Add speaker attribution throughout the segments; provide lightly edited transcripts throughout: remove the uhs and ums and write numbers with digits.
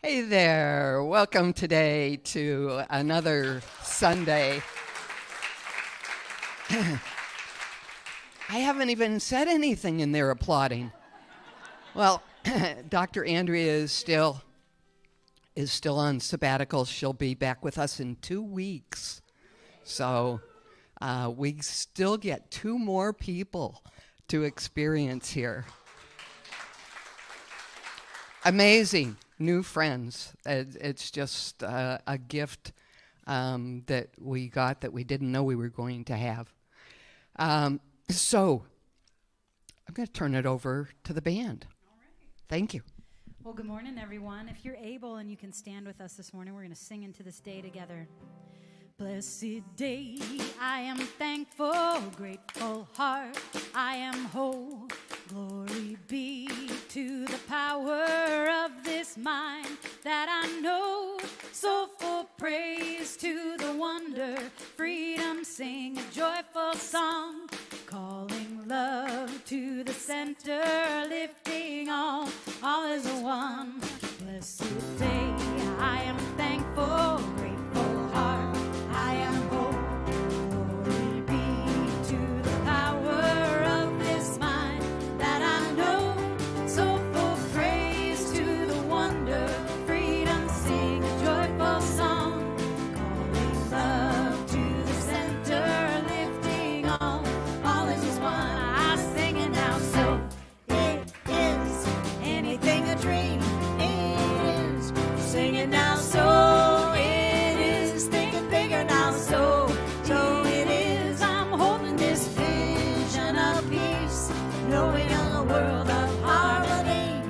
Speaker 1: Hey there, welcome today to another Sunday. I haven't even said anything and they're applauding. Well, Dr. Andrea is still on sabbatical. She'll be back with us in 2 weeks. So we still get 2 more people to experience here. Amazing. New friends. It's just a gift that we got that we didn't know we were going to have. So I'm going to turn it over to the band.
Speaker 2: All right.
Speaker 1: Thank you.
Speaker 2: Well, good morning, everyone. If you're able and you can stand with us this morning, we're going to sing into this day together. Blessed day, I am thankful, grateful heart, I am whole. Glory be to the power of this mind that I know. Soulful praise to the wonder, freedom, sing a joyful song. Calling love to the center, lifting all is one. Blessed day, I am thankful, grateful heart, I am whole. Glory be to the power of this mind that I know. Soulful praise to the wonder, freedom, sing a joyful song. Calling love to the center, lifting all is one. I sing it now, so it is anything a dream. It is singing now, so it is thinking bigger now, so it is. I'm holding this vision of peace, knowing a world of harmony,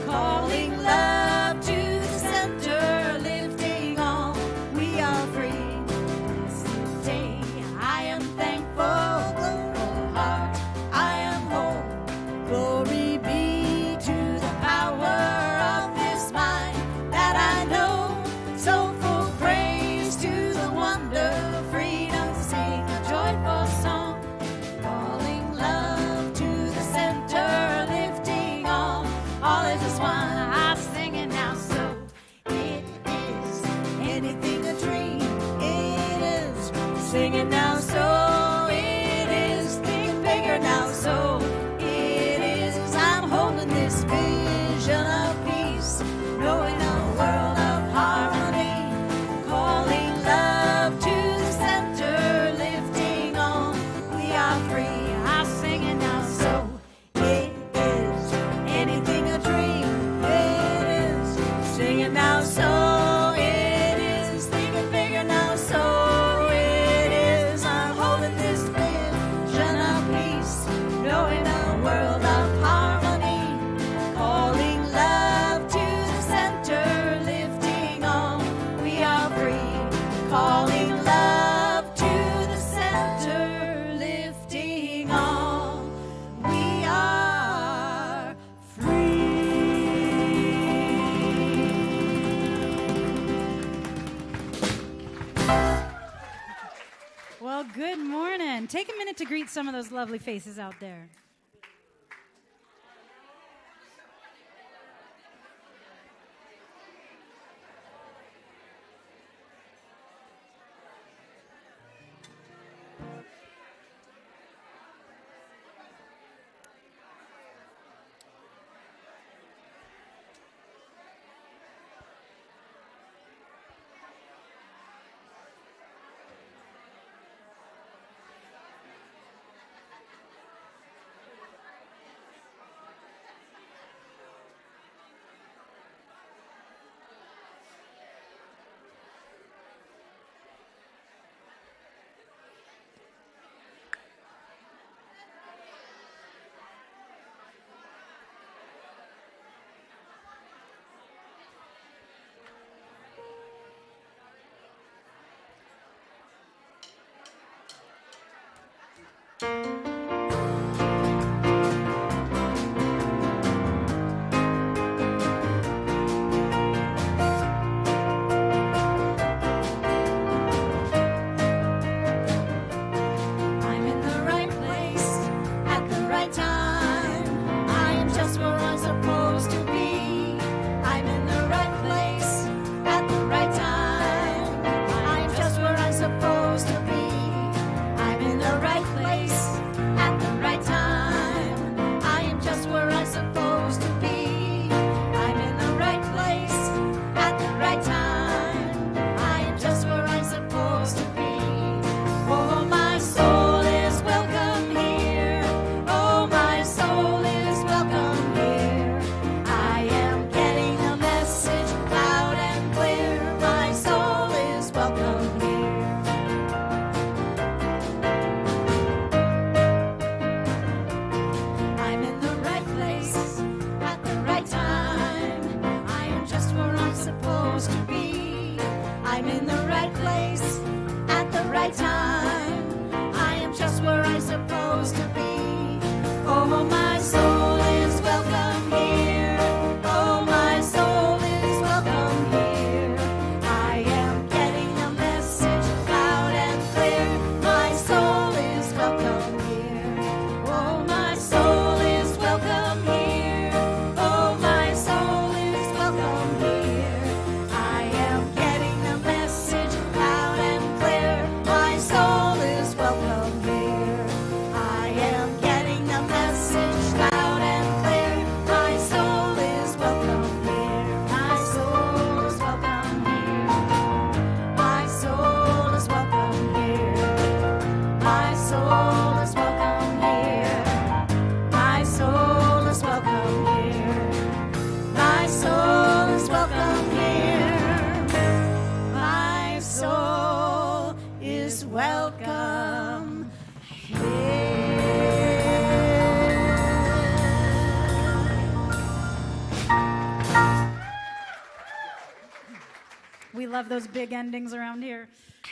Speaker 2: calling love to the center, lifting all. We are free. This day I am thankful, grateful heart, I am whole. Glory be to the power of this mind that I know. Soulful praise to the wonder, freedom, sing a joyful song. Calling love to the center, lifting all is just one. I sing it now, so it is anything a dream. It is singing now, so it is thinking bigger now, so it is. I'm holding this vision of peace, knowing a world of harmony, calling love to the center, lifting all. We are free. I sing it now, so it is anything a dream. It is singing now, so it is thinking bigger now, so it is. I'm holding this vision of peace, knowing a world of harmony, calling love to the center, lifting all. We are free, calling love to the center, lifting all. We are free. Well, good morning. Take a minute to greet some of those lovely faces out there. love those big endings around here.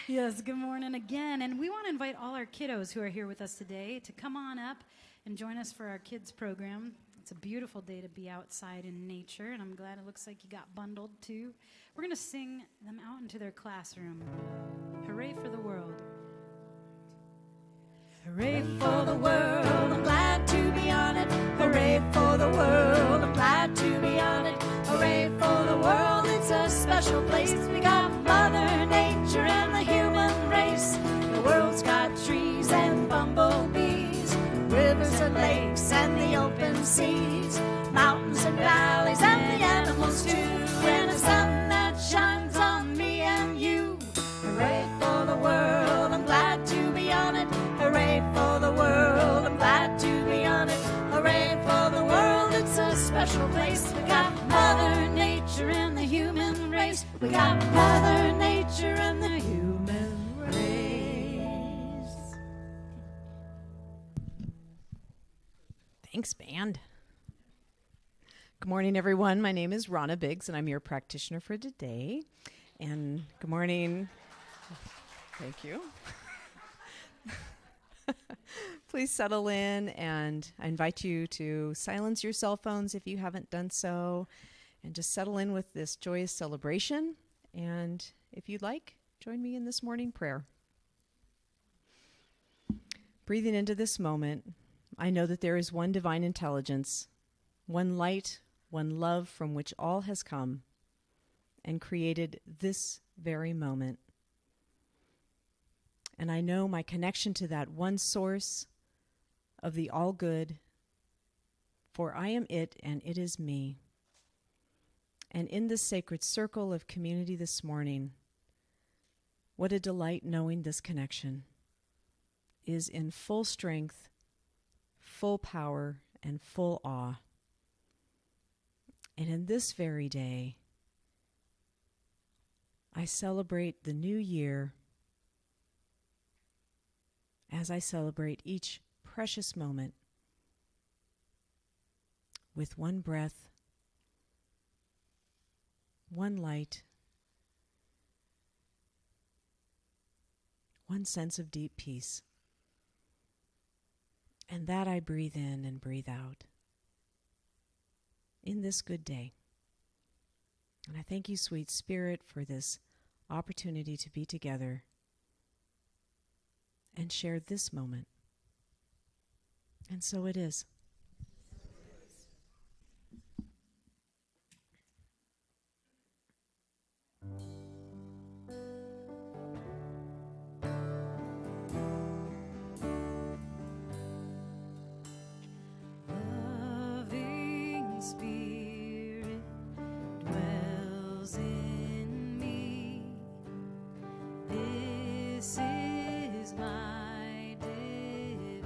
Speaker 2: Yes, good morning again. And we want to invite all our kiddos who are here with us today to come on up and join us for our kids program. It's a beautiful day to be outside in nature, and I'm glad it looks like you got bundled too. We're going to sing them out into their classroom. Hooray for the world. Hooray for the world, I'm glad to be on it. Hooray for the world, I'm glad to be on it. Hooray for the world, it's a special place. We got Mother Nature and the human race. The world's got trees and bumblebees, rivers and lakes and the open seas, mountains and valleys and the animals too, and a sun that shines on me and you. Hooray for the world, I'm glad to be on it. Hooray for the world, I'm glad to be on it. Hooray for the world, it's a special place. We got Mother Nature and the human race. We got Mother Nature and the human race.
Speaker 3: Thanks, band. Good morning, everyone. My name is Ronna Biggs, and I'm your practitioner for today. And good morning. Thank you. Please settle in, and I invite you to silence your cell phones if you haven't done so, and just settle in with this joyous celebration. And if you'd like, join me in this morning prayer. Breathing into this moment, I know that there is one divine intelligence, one light, one love from which all has come and created this very moment. And I know my connection to that one source of the all good, for I am it and it is me. And in this sacred circle of community this morning, what a delight knowing this connection is in full strength, full power, and full awe. And in this very day, I celebrate the new year as I celebrate each precious moment with one breath, one light, one sense of deep peace. And that I breathe in and breathe out in this good day. And I thank you, sweet Spirit, for this opportunity to be together and share this moment. And so it is.
Speaker 2: Loving Spirit dwells in me. This is my divinity.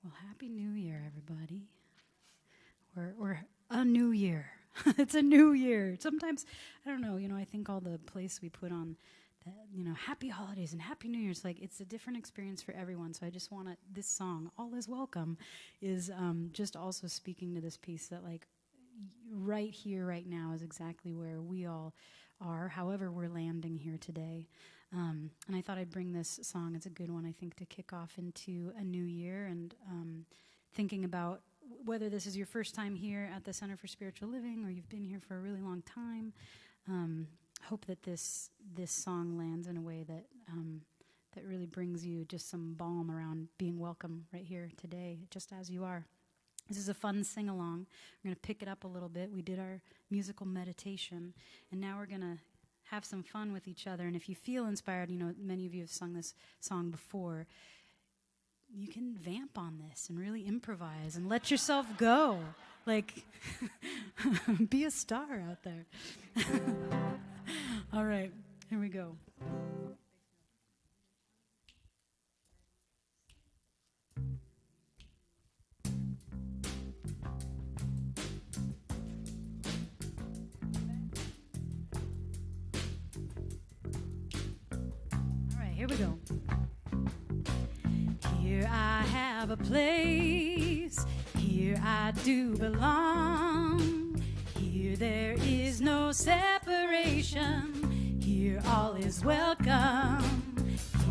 Speaker 2: Well, Happy New Year, everybody. We're a new year. It's a new year. Sometimes, I don't know, I think all the place we put on, Happy Holidays and Happy New Year's, like, it's a different experience for everyone. So I just want to, this song, All Is Welcome, is just also speaking to this piece that, like, right here, right now is exactly where we all are, however we're landing here today. And I thought I'd bring this song. It's a good one, I think, to kick off into a new year, and thinking about whether this is your first time here at the Center for Spiritual Living or you've been here for a really long time. Hope that this song lands in a way that that really brings you just some balm around being welcome right here today, just as you are. This is a fun sing-along. We're going to pick it up a little bit. We did our musical meditation, and now we're going to have some fun with each other. And if you feel inspired, many of you have sung this song before, you can vamp on this and really improvise and let yourself go. Like, be a star out there. All right, here we go. Here we go. Here I have a place, here I do belong. Here there is no separation, here all is welcome.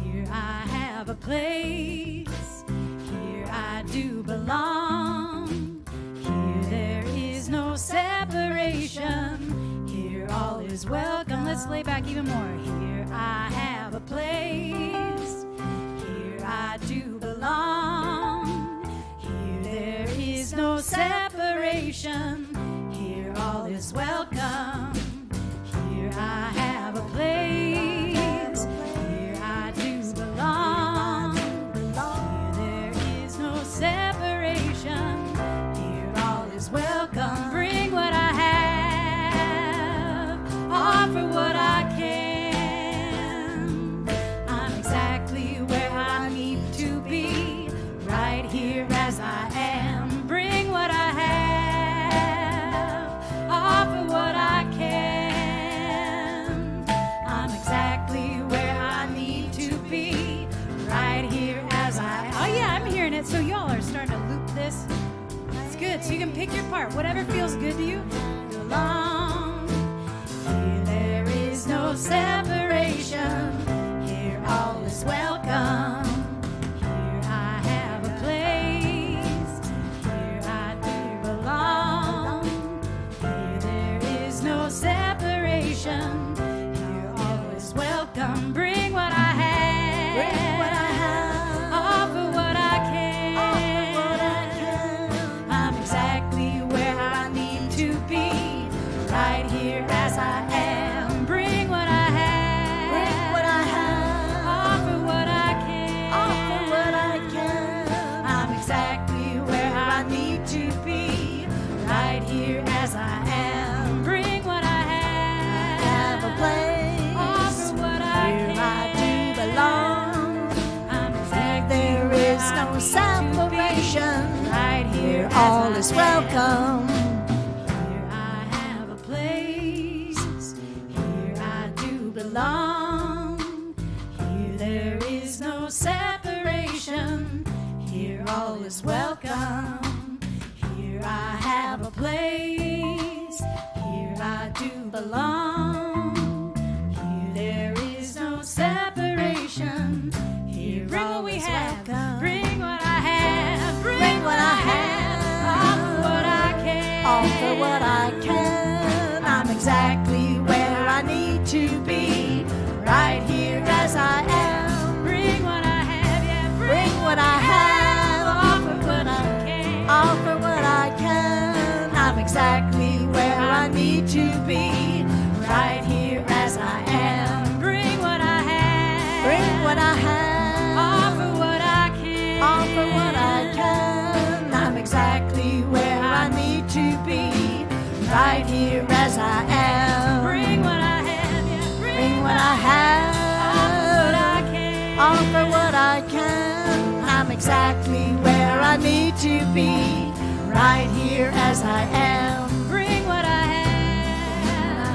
Speaker 2: Here I have a place, here I do belong. Here there is no separation, here all is welcome. Let's lay back even more. Here I have a place, here I do belong. Here there is no separation, here all is welcome. Here I have a place, here I do belong. Here there is no separation, here all is welcome. Bring what I have, offer what I can. Here as I am, bring what I have, offer what I can. I'm exactly where I need to be, right here as I. Oh yeah, I'm hearing it. So y'all are starting to loop this. It's good. So you can pick your part, whatever feels good to you. Belong. Here there is no separation. Here all is welcome. You're always welcome. Bring what I have. Bring what I have. Offer what I can. Offer what I can. I'm exactly where I need to be, right here as I am. Bring what I have. Bring what I have. Offer what I can. Offer what I can. I'm exactly where I need to be, right here as I am. Bring what I place. Offer what here I do belong. I'm exactly there is no separation. Right here, all is welcome. Here I have a place. Here I do belong. Here there is no separation. Here all is welcome. Here I have a place. Here I do belong. There is no separation. Here bring what we have. Welcome. Bring what I have. Bring what I have. Offer what I can. Offer what I can. I'm exactly where I need to be, right here as I am. Bring what I have. Yeah. Bring what I have. Offer what I can. Offer what I can. I'm exactly where I need to be, right here as I am. Bring what I have. Bring what I have. Offer what I can. Offer what I can. I'm exactly where I need to be, right here as I am. Bring what I have. Yeah. Bring what I have. Offer what I can. Offer what I can. I'm exactly where I need
Speaker 4: to be, right here as I am.
Speaker 2: Bring what I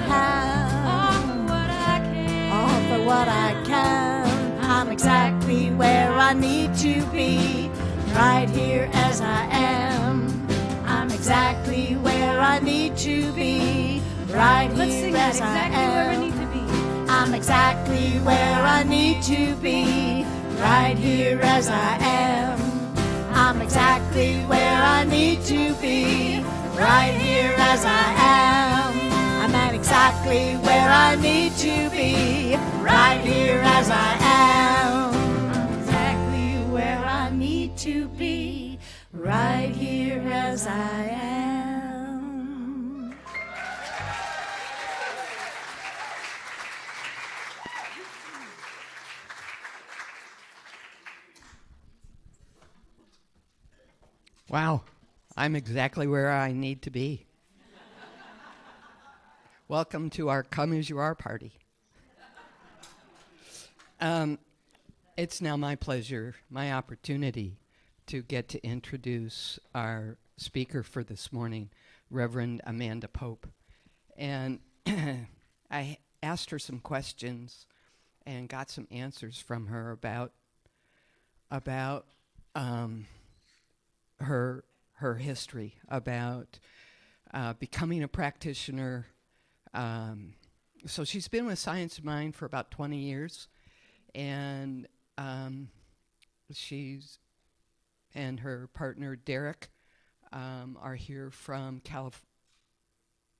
Speaker 2: have, offer what I can.
Speaker 4: Offer what I can. I'm exactly where I need to be, right here as I am. I'm exactly where I need to be, right
Speaker 2: Let's sing
Speaker 4: here
Speaker 2: that,
Speaker 4: as I
Speaker 2: exactly where I
Speaker 4: am.
Speaker 2: need to be.
Speaker 4: I'm exactly where I need to be, right here as I am. I'm exactly where I need to be, right here as I am. I'm at exactly where I need to be, right here as I am. I'm exactly where I need to be, right here as I am.
Speaker 1: Wow, I'm exactly where I need to be. Welcome to our Come As You Are party. It's now my pleasure, my opportunity, to get to introduce our speaker for this morning, Reverend Amanda Pope. And I asked her some questions and got some answers from her about her history, about becoming a practitioner. So she's been with Science of Mind for about 20 years, and she's and her partner Derek are here from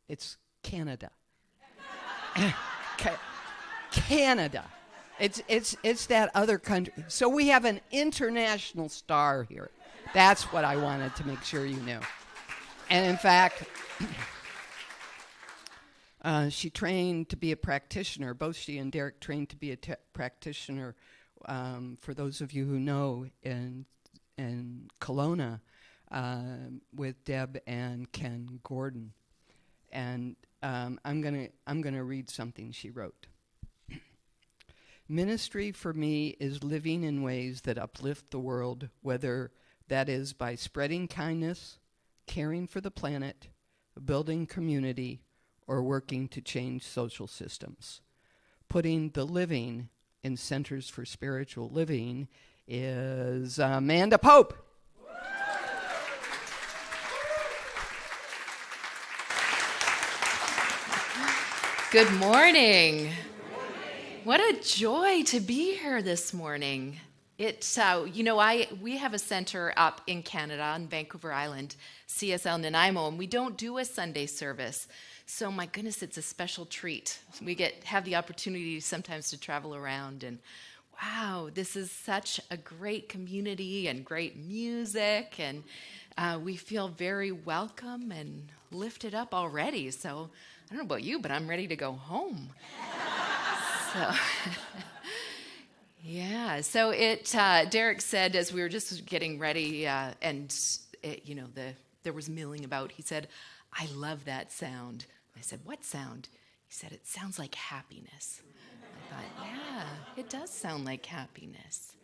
Speaker 1: It's Canada. Canada. It's that other country. So we have an international star here. That's what I wanted to make sure you knew. And in fact, she trained to be a practitioner. Both she and Derek trained to be a practitioner. For those of you who know, in Kelowna, with Deb and Ken Gordon. And I'm gonna read something she wrote. Ministry for me is living in ways that uplift the world, whether that is by spreading kindness, caring for the planet, building community, or working to change social systems. Putting the living in Centers for Spiritual Living is Amanda Pope.
Speaker 5: Good morning. What a joy to be here this morning. We have a center up in Canada on Vancouver Island, CSL Nanaimo, and we don't do a Sunday service. So my goodness, it's a special treat. We have the opportunity sometimes to travel around, and wow, this is such a great community and great music, and we feel very welcome and lifted up already. So I don't know about you, but I'm ready to go home. So Derek said as we were just getting ready, there was milling about. He said, "I love that sound." I said, "What sound?" He said, "It sounds like happiness." I thought, yeah, it does sound like happiness.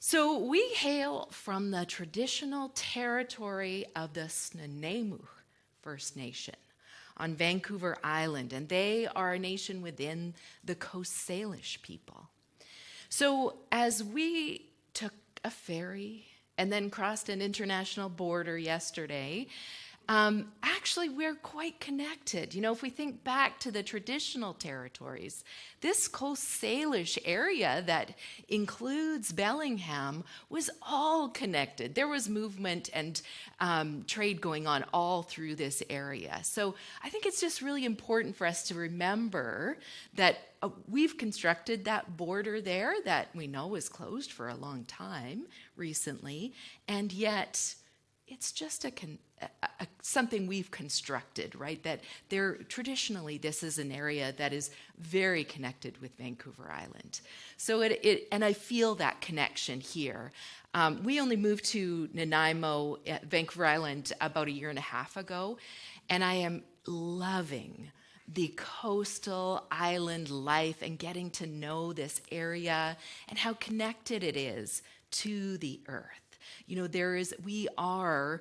Speaker 5: So we hail from the traditional territory of the Snuneymuxw First Nation on Vancouver Island, and they are a nation within the Coast Salish people. So as we took a ferry and then crossed an international border yesterday, actually we're quite connected. If we think back to the traditional territories, this Coast Salish area that includes Bellingham was all connected. There was movement and trade going on all through this area. So I think it's just really important for us to remember that we've constructed that border there that we know is closed for a long time recently, and yet it's just something we've constructed, right? That traditionally this is an area that is very connected with Vancouver Island. So and I feel that connection here. We only moved to Nanaimo, Vancouver Island, about 1.5 years ago, and I am loving the coastal island life and getting to know this area and how connected it is to the earth. We are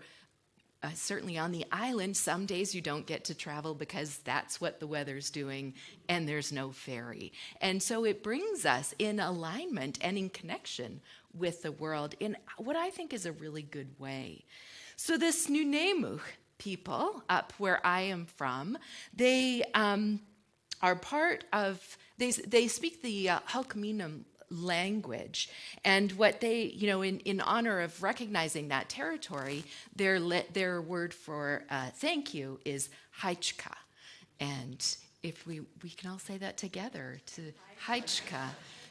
Speaker 5: certainly on the island. Some days you don't get to travel because that's what the weather's doing, and there's no ferry. And so it brings us in alignment and in connection with the world in what I think is a really good way. So the Snuneymuxw people up where I am from, they are part of, they speak the Halkminum language, and what they, in honor of recognizing that territory, their word for thank you is Haichka. And if we can all say that together, to Haichka,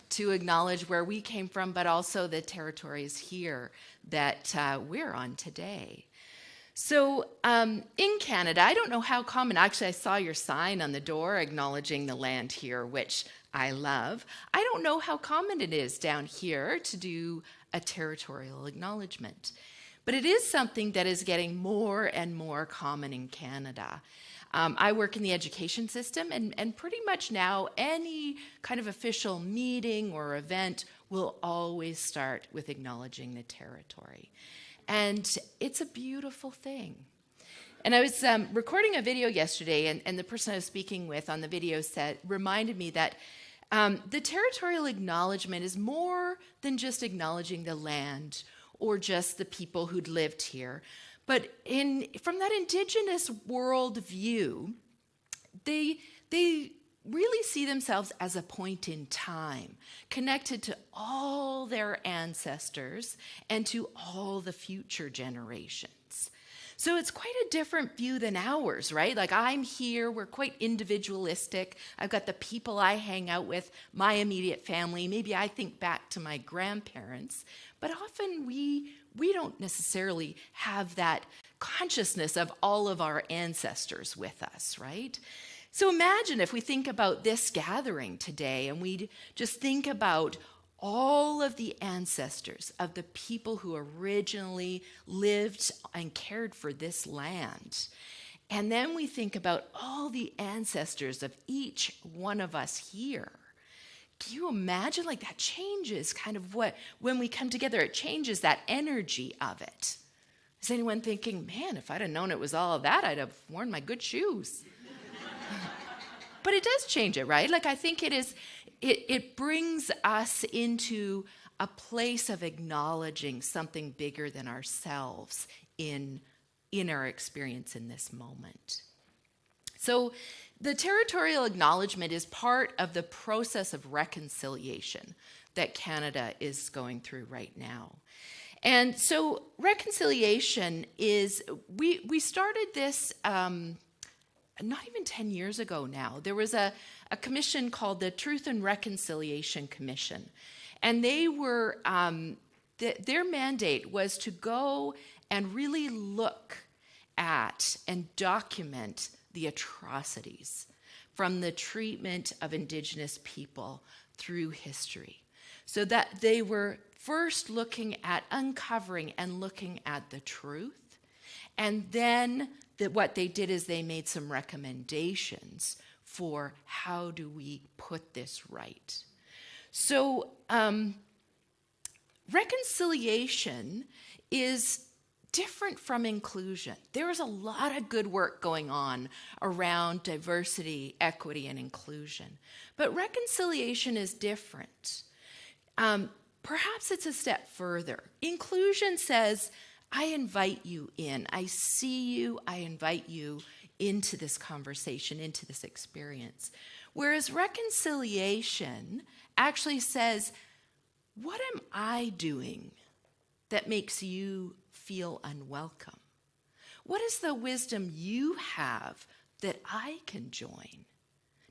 Speaker 5: to acknowledge where we came from, but also the territories here that we're on today. So in Canada, I don't know how common, actually I saw your sign on the door acknowledging the land here, which I love. I don't know how common it is down here to do a territorial acknowledgement, but it is something that is getting more and more common in Canada. I work in the education system, and pretty much now any kind of official meeting or event will always start with acknowledging the territory. And it's a beautiful thing. And I was recording a video yesterday, and the person I was speaking with on the video reminded me that the territorial acknowledgement is more than just acknowledging the land or just the people who'd lived here. But from that Indigenous world view, they really see themselves as a point in time, connected to all their ancestors and to all the future generations. So it's quite a different view than ours, right? Like I'm here, we're quite individualistic. I've got the people I hang out with, my immediate family. Maybe I think back to my grandparents, but often we don't necessarily have that consciousness of all of our ancestors with us, right? So imagine if we think about this gathering today and we just think about all of the ancestors of the people who originally lived and cared for this land. And then we think about all the ancestors of each one of us here. Can you imagine? Like that changes kind of when we come together, it changes that energy of it. Is anyone thinking, man, if I'd have known it was all of that, I'd have worn my good shoes? But it does change it, right? Like I think it brings us into a place of acknowledging something bigger than ourselves in our experience in this moment. So the territorial acknowledgement is part of the process of reconciliation that Canada is going through right now. And so reconciliation is, we started this not even 10 years ago now. There was a commission called the Truth and Reconciliation Commission. And they were, their mandate was to go and really look at and document the atrocities from the treatment of Indigenous people through history. So that they were first looking at uncovering and looking at the truth. And then what they did is they made some recommendations for how do we put this right. So reconciliation is different from inclusion. There is a lot of good work going on around diversity, equity, and inclusion. But reconciliation is different. Perhaps it's a step further. Inclusion says, I invite you in. I see you. I invite you into this conversation, into this experience. Whereas reconciliation actually says, what am I doing that makes you feel unwelcome? What is the wisdom you have that I can join?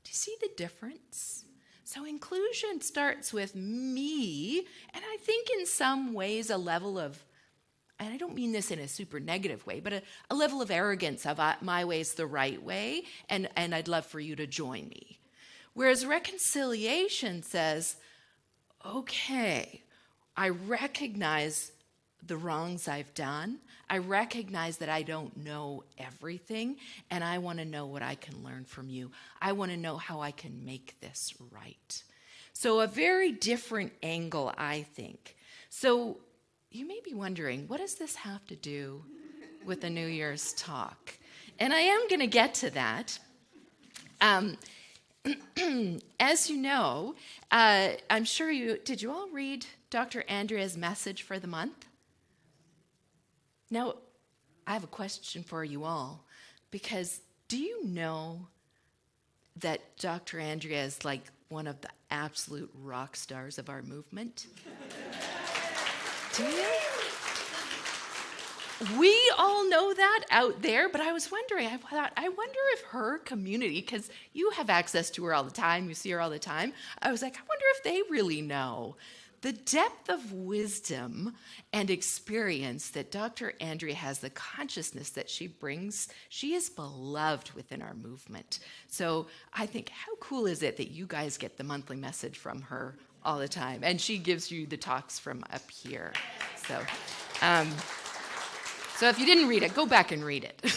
Speaker 5: Do you see the difference? So inclusion starts with me, and I think in some ways a level of, and I don't mean this in a super negative way, but a level of arrogance of my way is the right way, and I'd love for you to join me. Whereas reconciliation says, okay, I recognize the wrongs I've done. I recognize that I don't know everything, and I want to know what I can learn from you. I want to know how I can make this right. So a very different angle, I think. So you may be wondering, what does this have to do with the New Year's talk? And I am going to get to that. As you know, I'm sure did you all read Dr. Andrea's message for the month? Now, I have a question for you all, because do you know that Dr. Andrea is like one of the absolute rock stars of our movement? Do you? We all know that out there, but I was wondering, I wonder if her community, because you have access to her all the time, you see her all the time, I was like, I wonder if they really know the depth of wisdom and experience that Dr. Andrea has, the consciousness that she brings. She is beloved within our movement. So I think, how cool is it that you guys get the monthly message from her all the time? And she gives you the talks from up here. So if you didn't read it, go back and read it.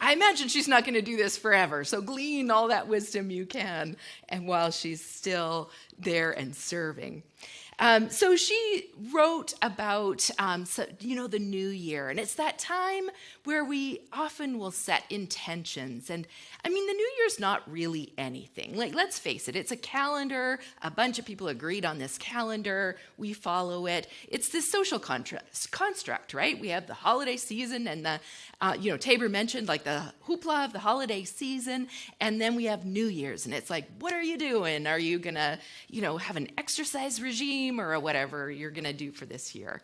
Speaker 5: I imagine she's not going to do this forever, so glean all that wisdom you can, and while she's still there and serving. So she wrote about, the new year, and it's that time where we often will set intentions. And I mean, the new year's not really anything. Like, let's face it, it's a calendar. A bunch of people agreed on this calendar. We follow it. It's this social construct, right? We have the holiday season, and Tabor mentioned like the hoopla of the holiday season, and then we have New Year's, and it's like, what are you doing? Are you gonna, have an exercise regime or whatever you're gonna do for this year?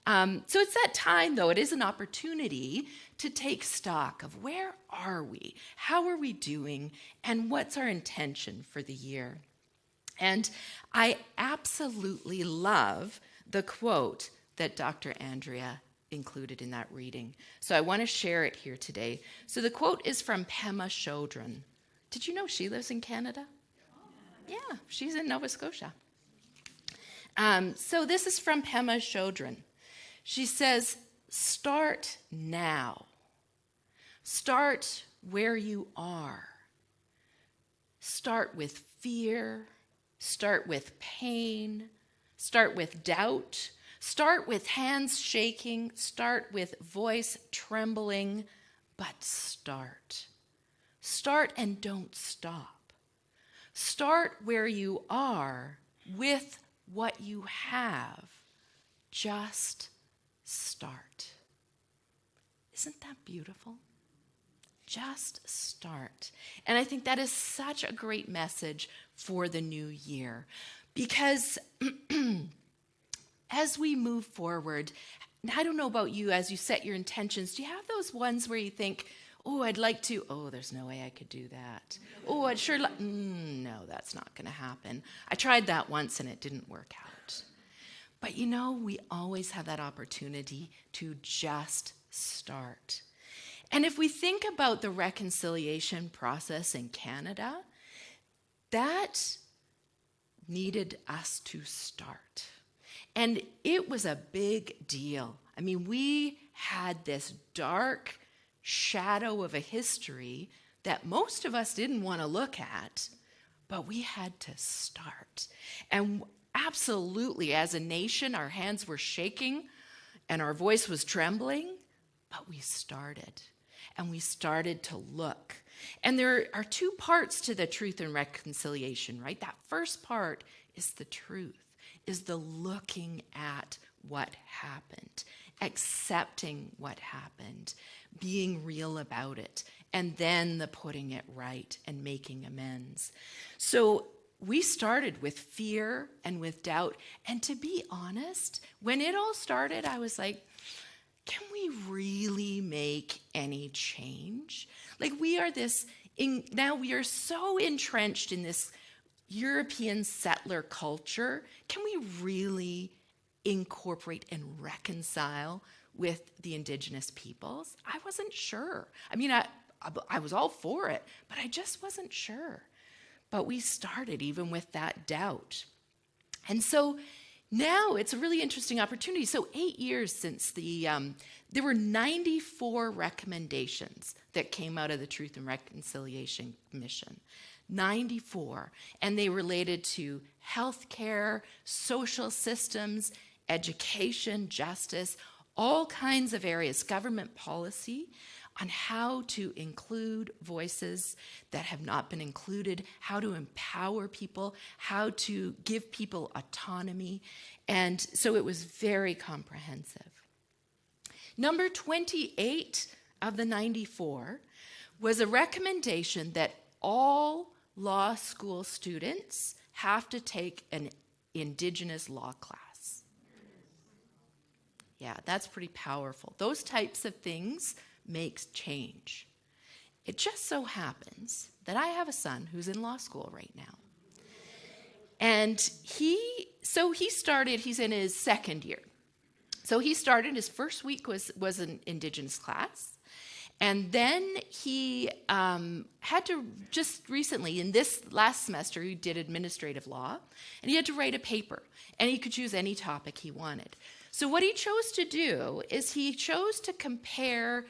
Speaker 5: So it's that time, though. It is an opportunity to take stock of where are we, how are we doing, and what's our intention for the year. And I absolutely love the quote that Dr. Andrea included in that reading. So I want to share it here today. So the quote is from Pema Chodron. Did you know she lives in Canada? Yeah, she's in Nova Scotia. So this is from Pema Chodron. She says, start now. Start where you are. Start with fear. Start with pain. Start with doubt. Start with hands shaking. Start with voice trembling. But start. Start and don't stop. Start where you are with what you have. Just start. Isn't that beautiful? Just start. And I think that is such a great message for the new year, because as we move forward, I don't know about you, as you set your intentions, do you have those ones where you think, oh, I'd like to, oh, there's no way I could do that. Oh, I'd sure like, no, that's not going to happen. I tried that once and it didn't work out. But we always have that opportunity to just start. And if we think about the reconciliation process in Canada, that needed us to start. And it was a big deal. I mean, we had this dark shadow of a history that most of us didn't want to look at, but we had to start. And absolutely, as a nation, our hands were shaking and our voice was trembling, but we started. And we started to look. And there are two parts to the truth and reconciliation, right? That first part is the truth, is the looking at what happened, accepting what happened, being real about it, and then the putting it right and making amends. So we started with fear and with doubt. And to be honest, when it all started, I was like, can we really make any change? Like, now we are so entrenched in this European settler culture. Can we really incorporate and reconcile with the Indigenous peoples? I wasn't sure. I mean, I was all for it, but I just wasn't sure. But we started even with that doubt. And so now it's a really interesting opportunity. So 8 years since there were 94 recommendations that came out of the Truth and Reconciliation Commission. 94. And they related to healthcare, social systems, education, justice, all kinds of areas, government policy, on how to include voices that have not been included, how to empower people, how to give people autonomy. And so it was very comprehensive. Number 28 of the 94 was a recommendation that all law school students have to take an Indigenous law class. Yeah, that's pretty powerful. Those types of things makes change. It just so happens that I have a son who's in law school right now. And he's in his second year. So he started, his first week was an Indigenous class. And then he had to, just recently, in this last semester, he did administrative law, and he had to write a paper, and he could choose any topic he wanted. So what he chose to do is he chose to compare,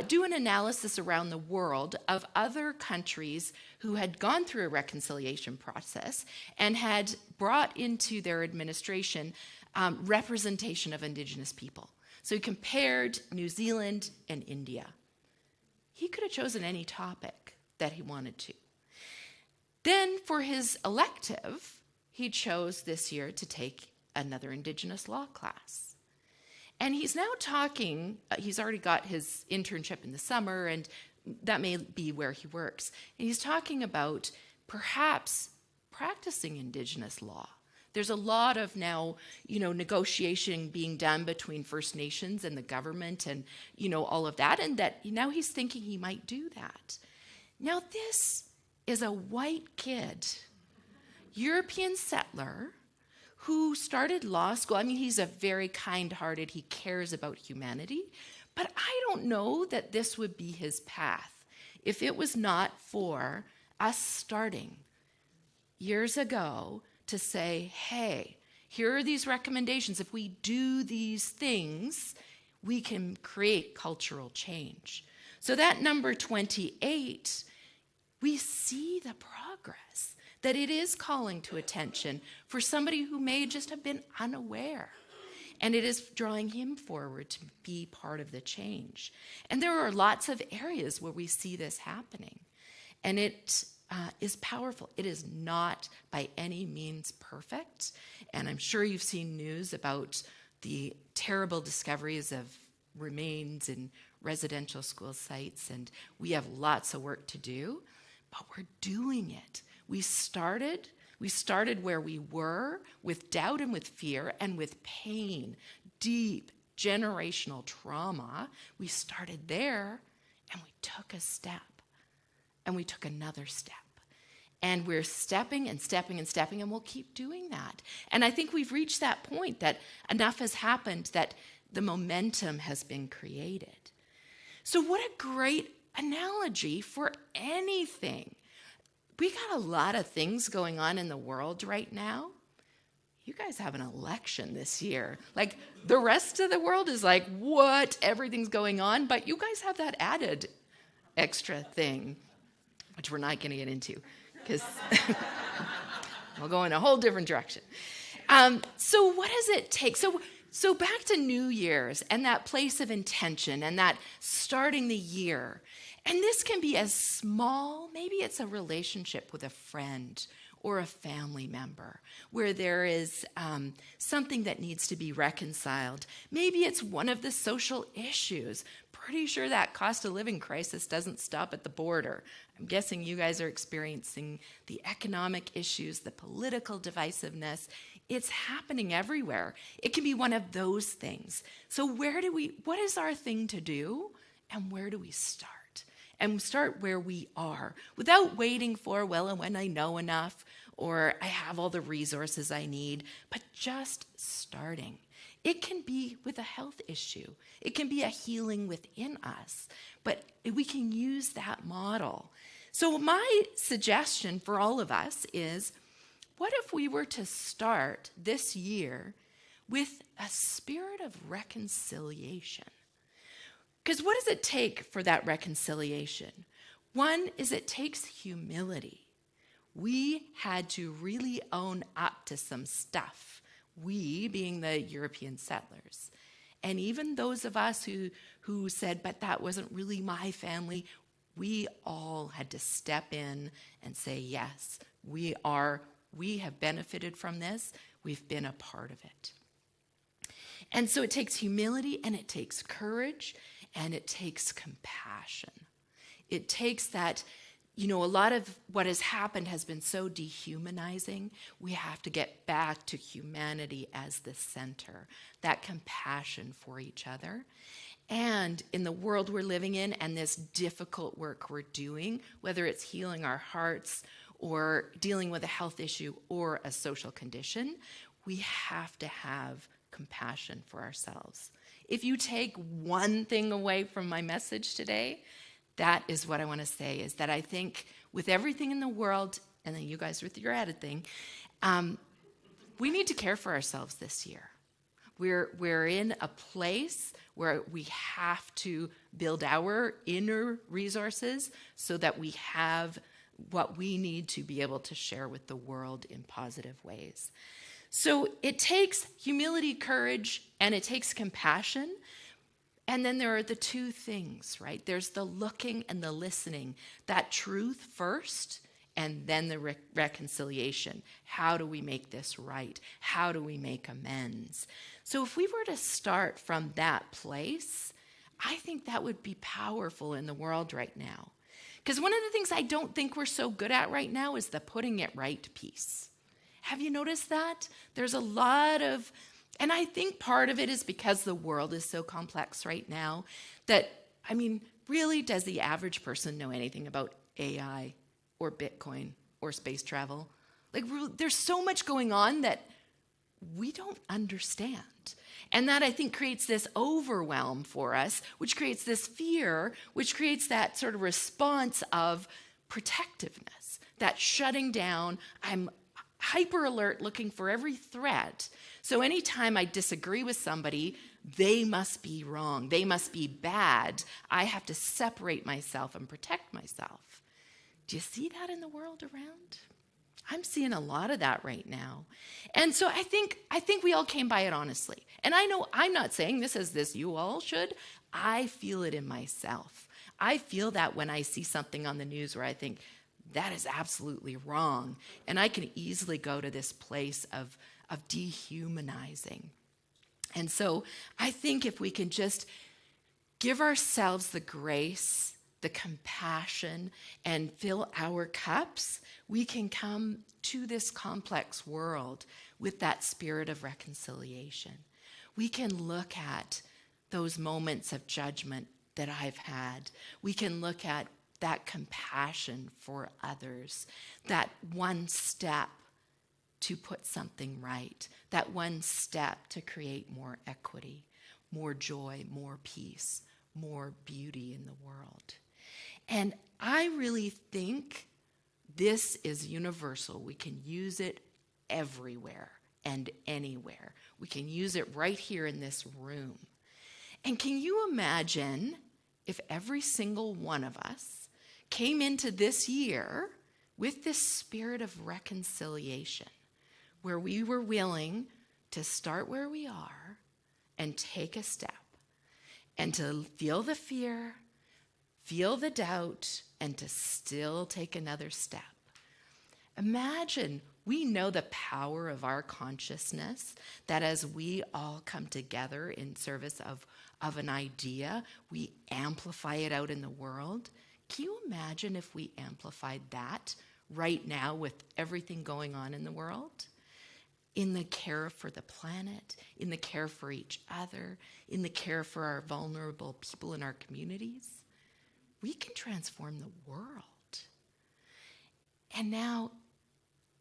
Speaker 5: do an analysis around the world of other countries who had gone through a reconciliation process and had brought into their administration representation of Indigenous people. So he compared New Zealand and India. He could have chosen any topic that he wanted to. Then for his elective, he chose this year to take another Indigenous law class. And he's now talking, he's already got his internship in the summer, and that may be where he works. And he's talking about perhaps practicing Indigenous law. There's a lot of now, negotiation being done between First Nations and the government and, all of that. And that now he's thinking he might do that. Now this is a white kid, European settler, who started law school. I mean, he's a very kind-hearted, he cares about humanity. But I don't know that this would be his path if it was not for us starting years ago to say, hey, here are these recommendations. If we do these things, we can create cultural change. So that number 28, we see the progress, that it is calling to attention for somebody who may just have been unaware. And it is drawing him forward to be part of the change. And there are lots of areas where we see this happening. And it is powerful. It is not by any means perfect. And I'm sure you've seen news about the terrible discoveries of remains in residential school sites. And we have lots of work to do, but we're doing it. We started where we were, with doubt and with fear and with pain, deep generational trauma. We started there, and we took a step, and we took another step. And we're stepping and stepping and stepping, and we'll keep doing that. And I think we've reached that point that enough has happened, that the momentum has been created. So what a great analogy for anything. We got a lot of things going on in the world right now. You guys have an election this year. Like, the rest of the world is like, what? Everything's going on. But you guys have that added extra thing, which we're not going to get into, because we'll go in a whole different direction. So what does it take? So back to New Year's and that place of intention and that starting the year. And this can be as small, maybe it's a relationship with a friend or a family member where there is something that needs to be reconciled. Maybe it's one of the social issues. Pretty sure that cost of living crisis doesn't stop at the border. I'm guessing you guys are experiencing the economic issues, the political divisiveness. It's happening everywhere. It can be one of those things. So what is our thing to do, and where do we start? And start where we are without waiting for, well, and when I know enough, or I have all the resources I need, but just starting. It can be with a health issue. It can be a healing within us, but we can use that model. So my suggestion for all of us is, what if we were to start this year with a spirit of reconciliation? Because what does it take for that reconciliation? One is it takes humility. We had to really own up to some stuff We being the European settlers. And even those of us who said, but that wasn't really my family, we all had to step in and say, yes, we have benefited from this. We've been a part of it. And so it takes humility, and it takes courage, and it takes compassion. It takes that, a lot of what has happened has been so dehumanizing. We have to get back to humanity as the center, that compassion for each other. And in the world we're living in and this difficult work we're doing, whether it's healing our hearts or dealing with a health issue or a social condition, we have to have compassion for ourselves. If you take one thing away from my message today, that is what I want to say, is that I think with everything in the world, and then you guys with your added thing, we need to care for ourselves this year. We're in a place where we have to build our inner resources so that we have what we need to be able to share with the world in positive ways. So it takes humility, courage, and it takes compassion. And then there are the two things, right? There's the looking and the listening. That truth first, and then the reconciliation. How do we make this right? How do we make amends? So if we were to start from that place, I think that would be powerful in the world right now. Because one of the things I don't think we're so good at right now is the putting it right piece. Have you noticed that? There's a lot of, and I think part of it is because the world is so complex right now that, really, does the average person know anything about AI or Bitcoin or space travel? There's so much going on that we don't understand. And that, I think, creates this overwhelm for us, which creates this fear, which creates that sort of response of protectiveness, that shutting down. I'm hyper alert, looking for every threat. So anytime I disagree with somebody, they must be wrong. They must be bad. I have to separate myself and protect myself. Do you see that in the world around? I'm seeing a lot of that right now. And so I think we all came by it honestly. And I know I'm not saying this as this you all should. I feel it in myself. I feel that when I see something on the news where I think, that is absolutely wrong. And I can easily go to this place of dehumanizing. And so I think if we can just give ourselves the grace, the compassion, and fill our cups, we can come to this complex world with that spirit of reconciliation. We can look at those moments of judgment that I've had. We can look at that compassion for others, that one step to put something right, that one step to create more equity, more joy, more peace, more beauty in the world. And I really think this is universal. We can use it everywhere and anywhere. We can use it right here in this room. And can you imagine if every single one of us came into this year with this spirit of reconciliation, where we were willing to start where we are and take a step, and to feel the fear, feel the doubt, and to still take another step. Imagine, we know the power of our consciousness, that as we all come together in service of an idea, we amplify it out in the world. Can you imagine if we amplified that right now with everything going on in the world? In the care for the planet, in the care for each other, in the care for our vulnerable people in our communities. We can transform the world. And now,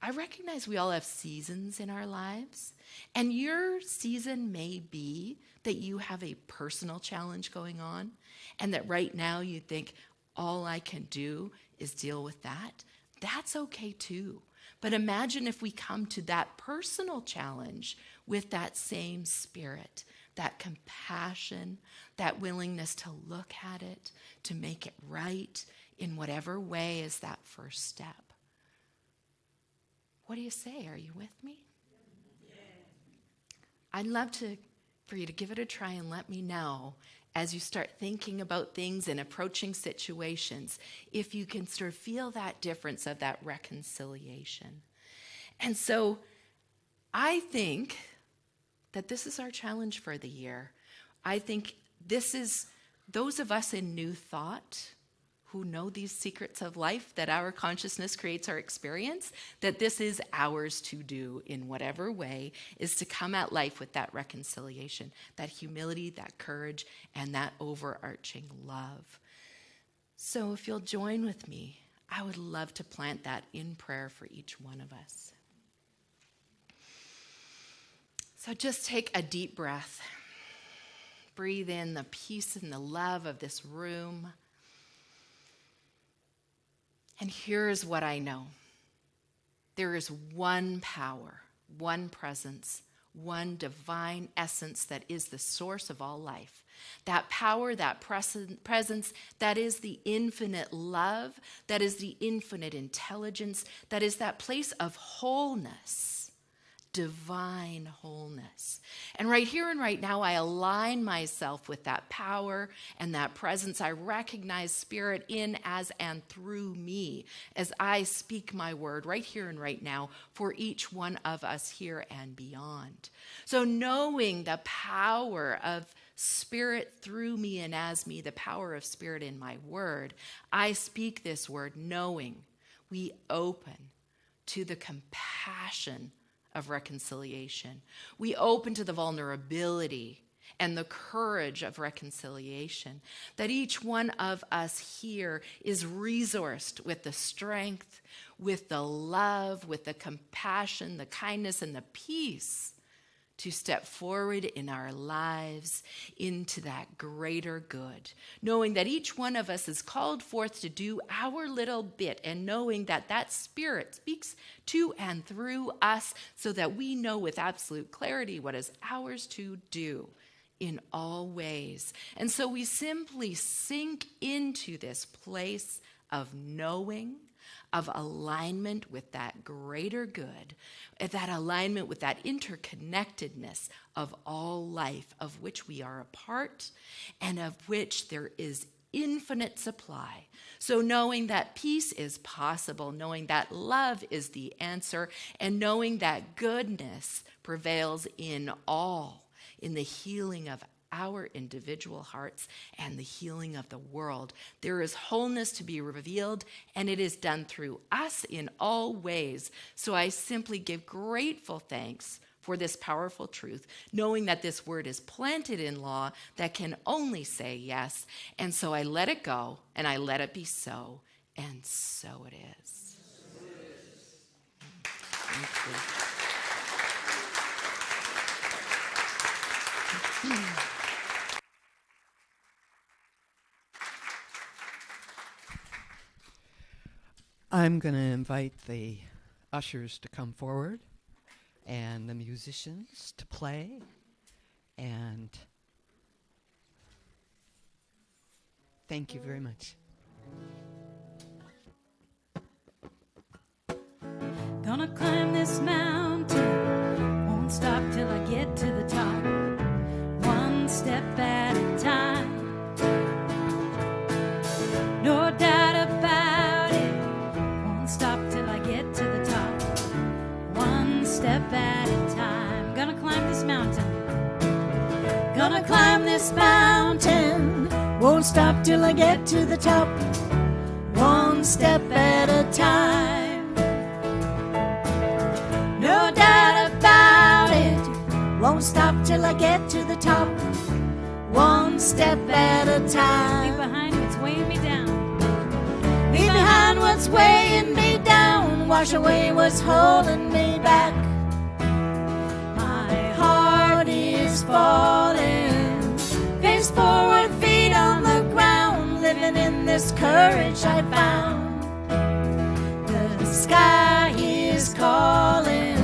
Speaker 5: I recognize we all have seasons in our lives, and your season may be that you have a personal challenge going on, and that right now you think, all I can do is deal with that. That's okay too. But imagine if we come to that personal challenge with that same spirit, that compassion, that willingness to look at it, to make it right in whatever way is that first step. What do you say? Are you with me? I'd love for you to give it a try and let me know as you start thinking about things and approaching situations, if you can sort of feel that difference of that reconciliation. And so I think that this is our challenge for the year. I think this is those of us in New Thought who know these secrets of life, that our consciousness creates our experience, that this is ours to do in whatever way, is to come at life with that reconciliation, that humility, that courage, and that overarching love. So if you'll join with me, I would love to plant that in prayer for each one of us. So just take a deep breath. Breathe in the peace and the love of this room. And here's what I know. There is one power, one presence, one divine essence that is the source of all life. That power, that presence, that is the infinite love, that is the infinite intelligence, that is that place of wholeness. Divine wholeness. And right here and right now, I align myself with that power and that presence. I recognize Spirit in, as, and through me as I speak my word right here and right now for each one of us here and beyond. So knowing the power of Spirit through me and as me, the power of Spirit in my word, I speak this word knowing we open to the compassion of reconciliation. We open to the vulnerability and the courage of reconciliation, that each one of us here is resourced with the strength, with the love, with the compassion, the kindness, and the peace to step forward in our lives into that greater good, knowing that each one of us is called forth to do our little bit, and knowing that that Spirit speaks to and through us so that we know with absolute clarity what is ours to do in all ways. And so we simply sink into this place of knowing, of alignment with that greater good, that alignment with that interconnectedness of all life, of which we are a part and of which there is infinite supply. So knowing that peace is possible, knowing that love is the answer, and knowing that goodness prevails in all, in the healing of our individual hearts and the healing of the world. There is wholeness to be revealed, and it is done through us in all ways. So I simply give grateful thanks for this powerful truth, knowing that this word is planted in law that can only say yes. And so I let it go, and I let it be so, and so it is. Thank you.
Speaker 1: I'm going to invite the ushers to come forward and the musicians to play. And thank you very much.
Speaker 2: Gonna climb this mountain, won't stop till I get to the top, one step at a time. No doubt about it, won't stop till I get to the top, one step at a time. Gonna climb this mountain,
Speaker 4: Gonna climb this mountain, won't stop till I get to the top, one step at a time. No doubt about it, won't stop till I get to the top, one step at a
Speaker 2: leave
Speaker 4: time.
Speaker 2: behind what's weighing me down.
Speaker 4: Leave behind what's weighing me down, wash away what's holding me back. My heart is falling, face forward, feet on the ground, living in this courage I found. The sky is calling,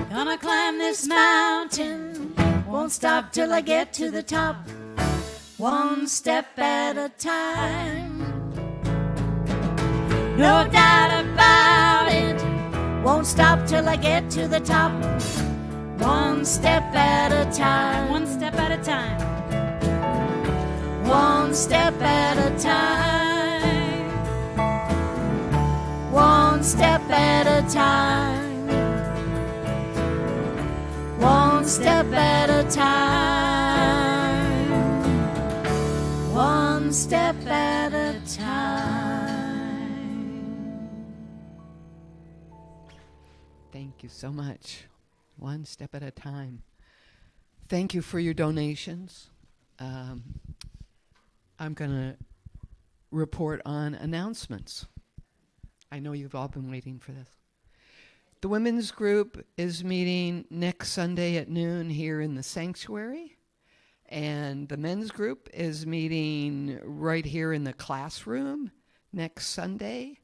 Speaker 4: gonna climb this mountain, won't stop till I get to the top, one step at a time. No doubt about it, won't stop till I get to the top, one step at a time.
Speaker 2: One step at a time.
Speaker 4: One step at a time. One step at a time. One step at a time. One step at a time.
Speaker 1: Thank you so much. One step at a time. Thank you for your donations. I'm going to report on announcements. I know you've all been waiting for this. The women's group is meeting next Sunday at noon here in the sanctuary. And the men's group is meeting right here in the classroom next Sunday.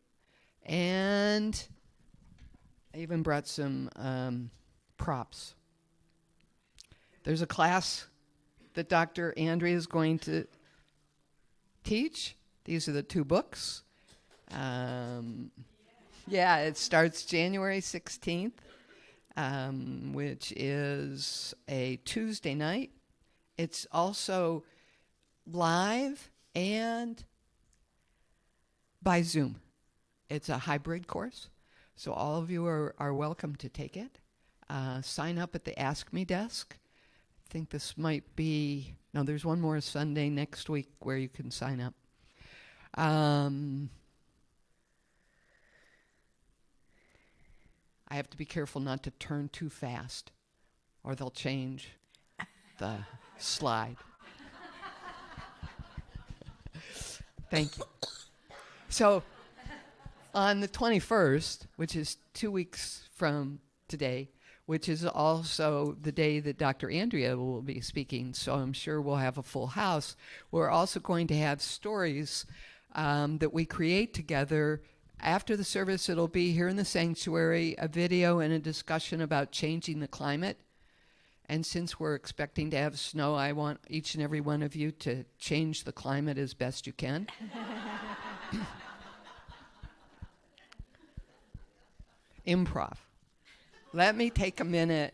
Speaker 1: And I even brought some props. There's a class that Dr. Andrea is going to teach. These are the two books. Yeah, it starts January 16th, which is a Tuesday night. It's also live and by Zoom. It's a hybrid course, so all of you are welcome to take it. Sign up at the Ask Me desk. I think this might be, no, there's one more Sunday next week where you can sign up. I have to be careful not to turn too fast, or they'll change the slide. Thank you. So, on the 21st, which is 2 weeks from today, which is also the day that Dr. Andrea will be speaking, so I'm sure we'll have a full house. We're also going to have stories that we create together. After the service, it'll be here in the sanctuary, a video and a discussion about changing the climate. And since we're expecting to have snow, I want each and every one of you to change the climate as best you can. Improv. Let me take a minute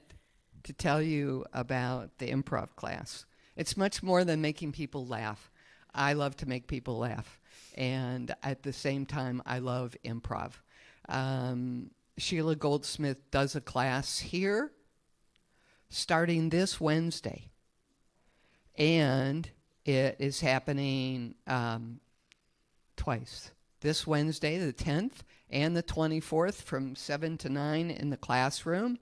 Speaker 1: to tell you about the improv class. It's much more than making people laugh. I love to make people laugh. And at the same time, I love improv. Sheila Goldsmith does a class here starting this Wednesday. And it is happening twice. This Wednesday, the 10th, and the 24th from 7 to 9 in the classroom.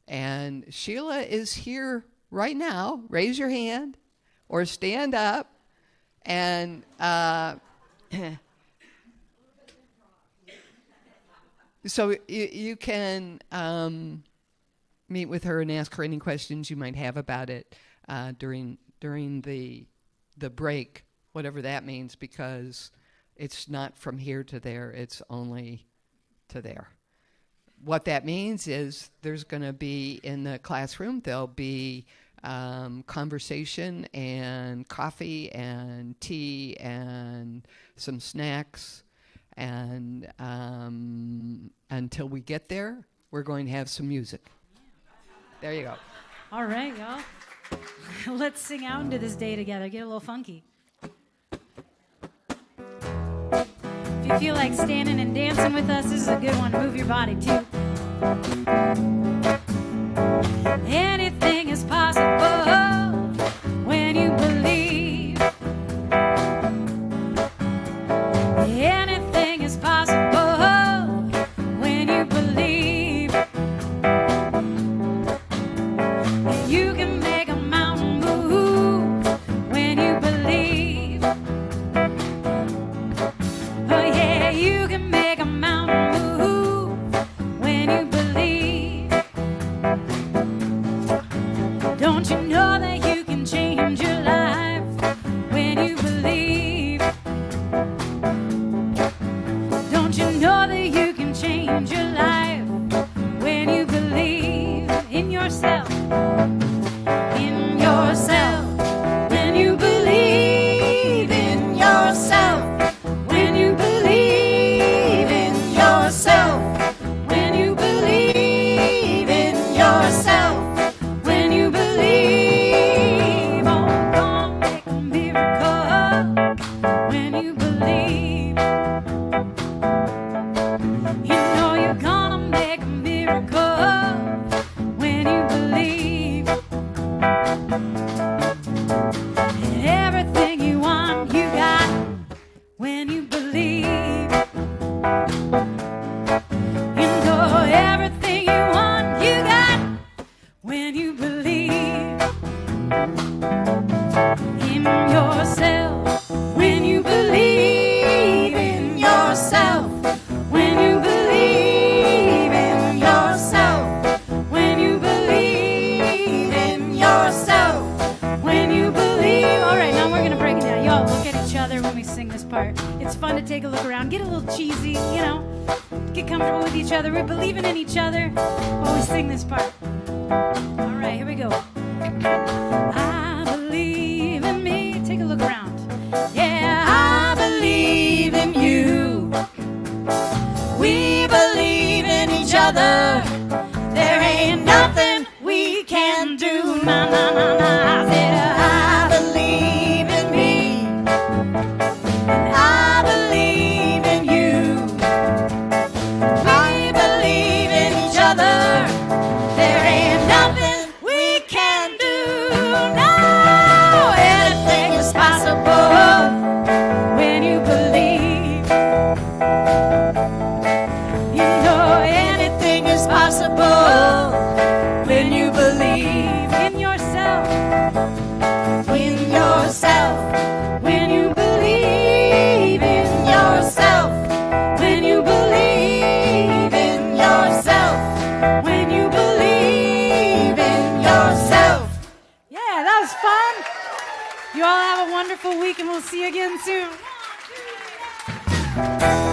Speaker 1: And Sheila is here right now. Raise your hand or stand up. And so you can meet with her and ask her any questions you might have about it during the break, whatever that means, because it's not from here to there, it's only to there. What that means is there's going to be, in the classroom, there'll be conversation and coffee and tea and some snacks. And until we get there, we're going to have some music. There you go.
Speaker 2: All right, y'all. Let's sing out into this day together. Get a little funky. If you feel like standing and dancing with us, this is a good one. Move your body, too. Anything is possible when you believe. Anything is possible when you believe. You can make a mountain move when you believe. Oh yeah, you can make a mountain move when you believe. take a look around, get a little cheesy, you know, get comfortable with each other. We're believing in each other while we sing this part. All right, here we go. I believe in me. Take a look around. Yeah, I believe in you. We believe in each other. There ain't nothing we can do. Na, na, na, na. I said, I believe in me. And I believe in you. We believe in each other. There ain't nothing we can do. No, anything is possible when you believe. You know anything is possible when you believe in yourself. In yourself. When you believe in yourself. When you believe in yourself. When you believe in yourself. Yeah, that was fun. You all have a wonderful week and we'll see you again soon. 1, 2, 3.